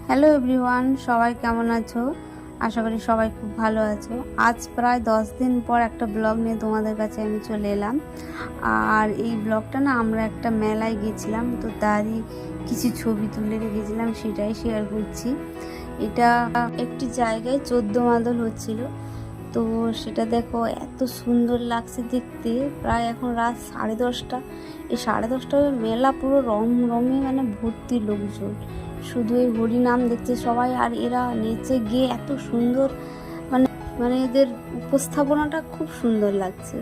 Hello everyone, সবাই কেমন আছো? আশা করি সবাই খুব ভালো আছো। আজ প্রায় 10 দিন পর একটা ব্লগ নিয়ে তোমাদের কাছে আমি চলে এলাম। আর এই ব্লগটা না, আমরা একটা মেলায় গেছিলাম, তো তারই কিছু ছবি তুলে রেখেছিলাম, সেটাই শেয়ার করছি। এটা একটি জায়গায় 14 মাদল হচ্ছিল, তো সেটা দেখো এত সুন্দর লাগছে দেখতে। প্রায় এখন রাত 10:30। এই 10:30 মেলা পুরো রমরমে, মানে ভর্তি লোকজন, শুধু এই হরিনাম দেখছে সবাই। আর এরা নেচে গিয়ে এত সুন্দর, মানে মানে এদের উপস্থাপনাটা খুব সুন্দর লাগছে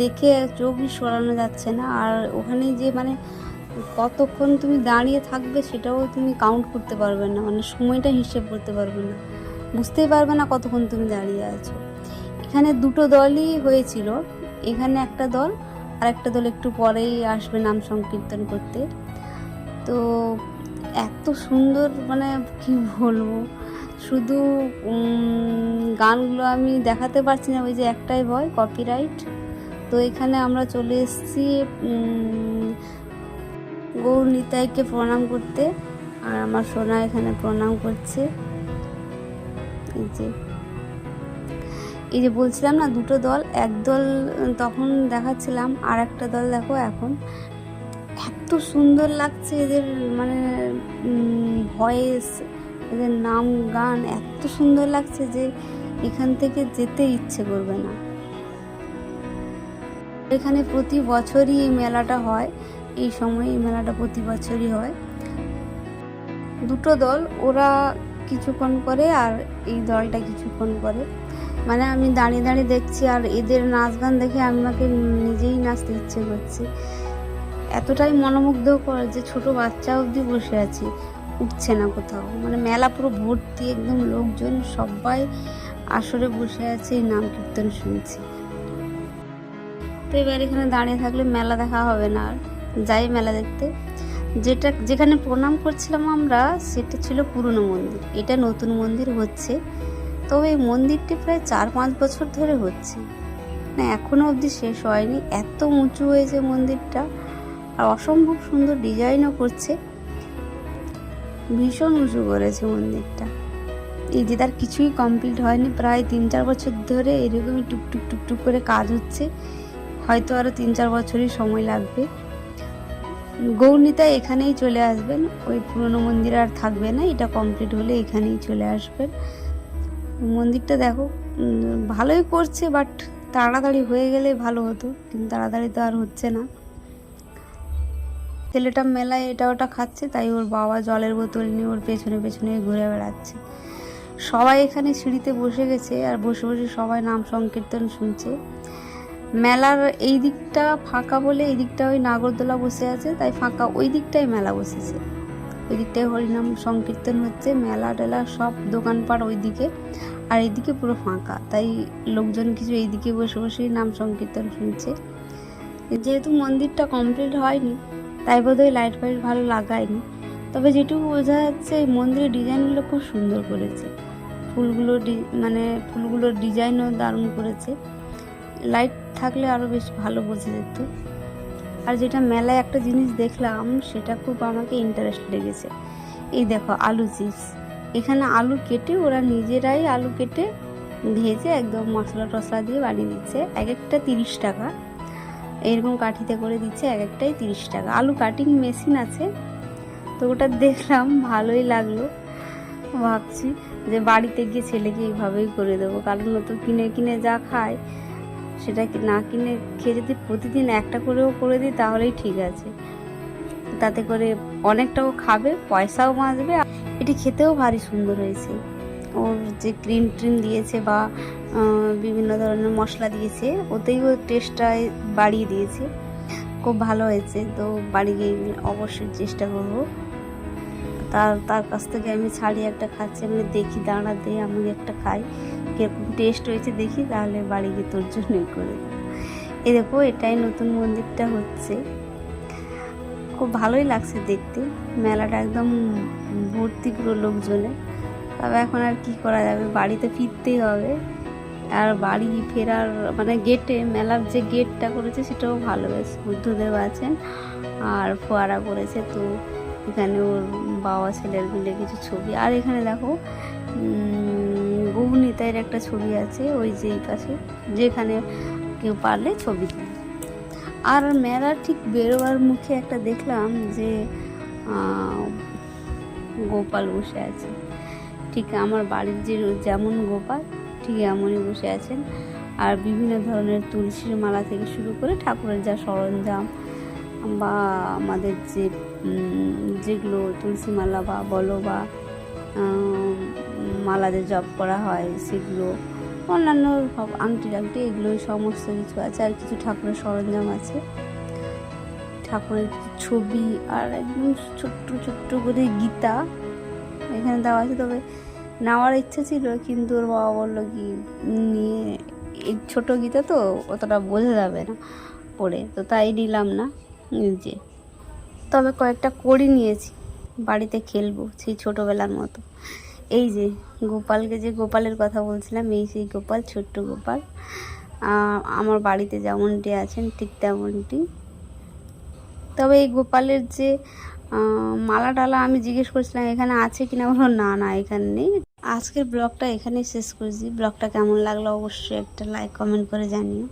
দেখে, চোখই সরানো যাচ্ছে না। আর ওখানে যে মানে কতক্ষণ তুমি দাঁড়িয়ে থাকবে সেটাও তুমি কাউন্ট করতে পারবে না, মানে সময়টা হিসেব করতে পারবে না, বুঝতেই পারবে না কতক্ষণ তুমি দাঁড়িয়ে আছো। এখানে দুটো দলই হয়েছিল, এখানে একটা দল আর একটা দল একটু পরেই আসবে নাম সংকীর্তন করতে। তো এত সুন্দর, মানে কি বলবো, শুধু গানগুলো আমি দেখাতে পারছি না, ওই যে একটাই ভয় কপিরাইট। তো এখানে আমরা চলে এসেছি গৌর নিতাইকে প্রণাম করতে, আর আমার সোনা এখানে প্রণাম করছে। এই যে বলছিলাম না দুটো দল, এক দল তখন দেখাচ্ছিলাম, আর একটা দল দেখো এখন। এত সুন্দর লাগছে এদের, মানে ভয়েস, এদের নাম গান এত সুন্দর লাগছে যে এখান থেকে যেতে ইচ্ছে করবে না। এখানে প্রতি বছরই এই মেলাটা হয়, এই সময় এই মেলাটা প্রতি বছরই হয়। দুটো দল, ওরা কিছুক্ষণ করে আর এই দলটা কিছুক্ষণ করে, মানে আমি দাঁড়িয়ে দাঁড়িয়ে দেখছি, আর এদের নাচ গান দেখে আমাকে নিজেই নাচতে ইচ্ছে করছে। এতটাই মনোমুগ্ধকর যে ছোট বাচ্চা অবধি বসে আছে, উঠছে না কোথাও। মানে মেলা পুরো ভর্তি, একদম লোকজন সবাই আসরে বসে আছে, এই নাম কীর্তন শুনছে। তো এবার এখানে দাঁড়িয়ে থাকলে মেলা দেখা হবে না, আর যাই মেলা দেখতে। যেখানে প্রণাম করছিলাম আমরা, সেটা ছিল পুরনো মন্দির, এটা নতুন মন্দির হচ্ছে। তবে এই মন্দিরটি প্রায় 4-5 বছর ধরে হচ্ছে, না এখনো অবধি শেষ হয়নি। এত উঁচু হয়েছে মন্দিরটা, আর অসম্ভব সুন্দর ডিজাইনও করছে, ভীষণ উঁচু করেছে মন্দিরটা। এই যে তার কিছুই কমপ্লিট হয়নি, প্রায় 3-4 বছর ধরে এরকমই টুকটুক টুকটুক করে কাজ হচ্ছে, হয়তো আরও 3-4 বছরই সময় লাগবে। গৌরনিতাই এখানেই চলে আসবেন, ওই পুরনো মন্দির আর থাকবে না, এটা কমপ্লিট হলে এখানেই চলে আসবেন। মন্দিরটা দেখো ভালোই করছে, বাট তাড়াতাড়ি হয়ে গেলে ভালো হতো, কিন্তু তাড়াতাড়ি তো আর হচ্ছে না। ছেলেটা মেলায় এটা ওটা খাচ্ছে, তাই ওর বাবা জলের বোতল নিয়ে ওর পেছনে পেছনে ঘুরে বেড়াচ্ছে। সবাই এখানে সিঁড়িতে বসে গেছে, আর বসে বসে সবাই নাম সংকীর্তন শুনছে। মেলার এই দিকটা ফাঁকা বলে, এই দিকটা ওই নাগরদোলা বসে আছে, তাই ফাঁকা, ওই দিকটাই মেলা বসেছে, ওই দিকটায় হরিনাম সংকীর্তন হচ্ছে, মেলা টেলা সব দোকানপাট ওই দিকে, আর এইদিকে পুরো ফাঁকা, তাই লোকজন কিছু এইদিকে বসে বসেই নাম সংকীর্তন শুনছে। যেহেতু মন্দিরটা কমপ্লিট হয়নি, তাই বোধহয় লাইট ফাইট ভালো লাগায়নি, তবে যেটুকু বোঝা যাচ্ছে এই মন্দিরের ডিজাইনগুলো খুব সুন্দর করেছে, ফুলগুলোর ডিজাইনও দারুণ করেছে। লাইট থাকলে আরও বেশ ভালো বোঝা যেত। আর যেটা মেলায় একটা জিনিস দেখলাম, সেটা খুব আমাকে ইন্টারেস্ট লেগেছে। এই দেখো আলু চিপস, এখানে আলু কেটে ওরা নিজেরাই আলু কেটে ভেজে একদম মশলা টশলা দিয়ে বানিয়ে দিচ্ছে, এক একটা 30 টাকা, এরকম কাঠিতে করে দিচ্ছে, এক একটাই 30 টাকা। আলু কাটিং মেশিন আছে, তো ওটা দেখলাম ভালোই লাগলো, ভাবছি যে বাড়িতে গিয়ে ছেলেকে এইভাবেই করে দেবো, কারণ ও তো কিনে কিনে যা খায়, সেটা না কিনে খেয়ে যদি প্রতিদিন একটা করেও করে দিই তাহলেই ঠিক আছে, তাতে করে অনেকটাও খাবে, পয়সাও বাঁচবে। এটি খেতেও ভারী সুন্দর হয়েছে, ওর যে ক্রিম ট্রিম দিয়েছে বা বিভিন্ন ধরনের মশলা দিয়েছে, ওতেই ওর টেস্টটা বাড়িয়ে দিয়েছে, খুব ভালো হয়েছে। তো বাড়ি গিয়ে অবশ্যই চেষ্টা করব। তার কাছ থেকে আমি ছাড়িয়ে একটা খাচ্ছি, আমি দেখি দাঁড়াতে আমি একটা খাই, কীরকম টেস্ট হয়েছে দেখি, তাহলে বাড়ি গিয়ে তোর জন্যই করে দেবো। এই দেখো এটাই নতুন মন্দিরটা হচ্ছে, খুব ভালোই লাগছে দেখতে, মেলাটা একদম ভর্তি পুরো লোকজনে। তবে এখন আর কি করা যাবে, বাড়িতে ফিরতেই হবে। আর বাড়ি ফেরার মানে গেটে, মেলার যে গেটটা করেছে সেটাও ভালো, বেশ বুদ্ধদেব আছেন আর ফোয়ারা করেছে, তো এখানে ওর বাবা ছেলের মিলে কিছু ছবি। আর এখানে দেখো বহু নেতার একটা ছবি আছে, ওই যে এই পাশে, যেখানে কেউ পারলে ছবি তুলে। আর মেলার ঠিক বেরোবার মুখে একটা দেখলাম যে গোপাল বসে আছে, ঠিক আমার বাড়ির যে যেমন গোপাল ঠিক এমনই বসে আছেন। আর বিভিন্ন ধরনের তুলসীর মালা থেকে শুরু করে ঠাকুরের যা সরঞ্জাম বা আমাদের যেগুলো তুলসী মালা বা বলো বা মালাদের জপ করা হয় সেগুলো, অন্যান্য সব আংটি টাংটি এগুলো সমস্ত কিছু আছে। আর কিছু ঠাকুরের সরঞ্জাম আছে, ঠাকুরের কিছু ছবি, আর একদম ছোট্ট ছোট্ট করে গীতা এখানে দেওয়া আছে। তবে নেওয়ার ইচ্ছা ছিল, কিন্তু ওর বাবা বললো কি নিয়ে, এই ছোটো গীতা তো অতটা বোঝা যাবে না পড়ে, তো তাই নিলাম না নিজে। তবে কয়েকটা কড়ি নিয়েছি, বাড়িতে খেলবো সেই ছোটোবেলার মতো। এই যে গোপালকে, যে গোপালের কথা বলছিলাম, এই সেই গোপাল, ছোট্ট গোপাল আমার বাড়িতে যেমনটি আছেন ঠিক তেমনটি। তবে এই গোপালের যে মালা টালা আমি জিজ্ঞেস করছিলাম এখানে আছে কিনা, বললো না না এখানে নেই। আজকের ব্লগটা এখানেই শেষ করছি। ব্লগটা কেমন লাগলো অবশ্যই একটা লাইক কমেন্ট করে জানিও।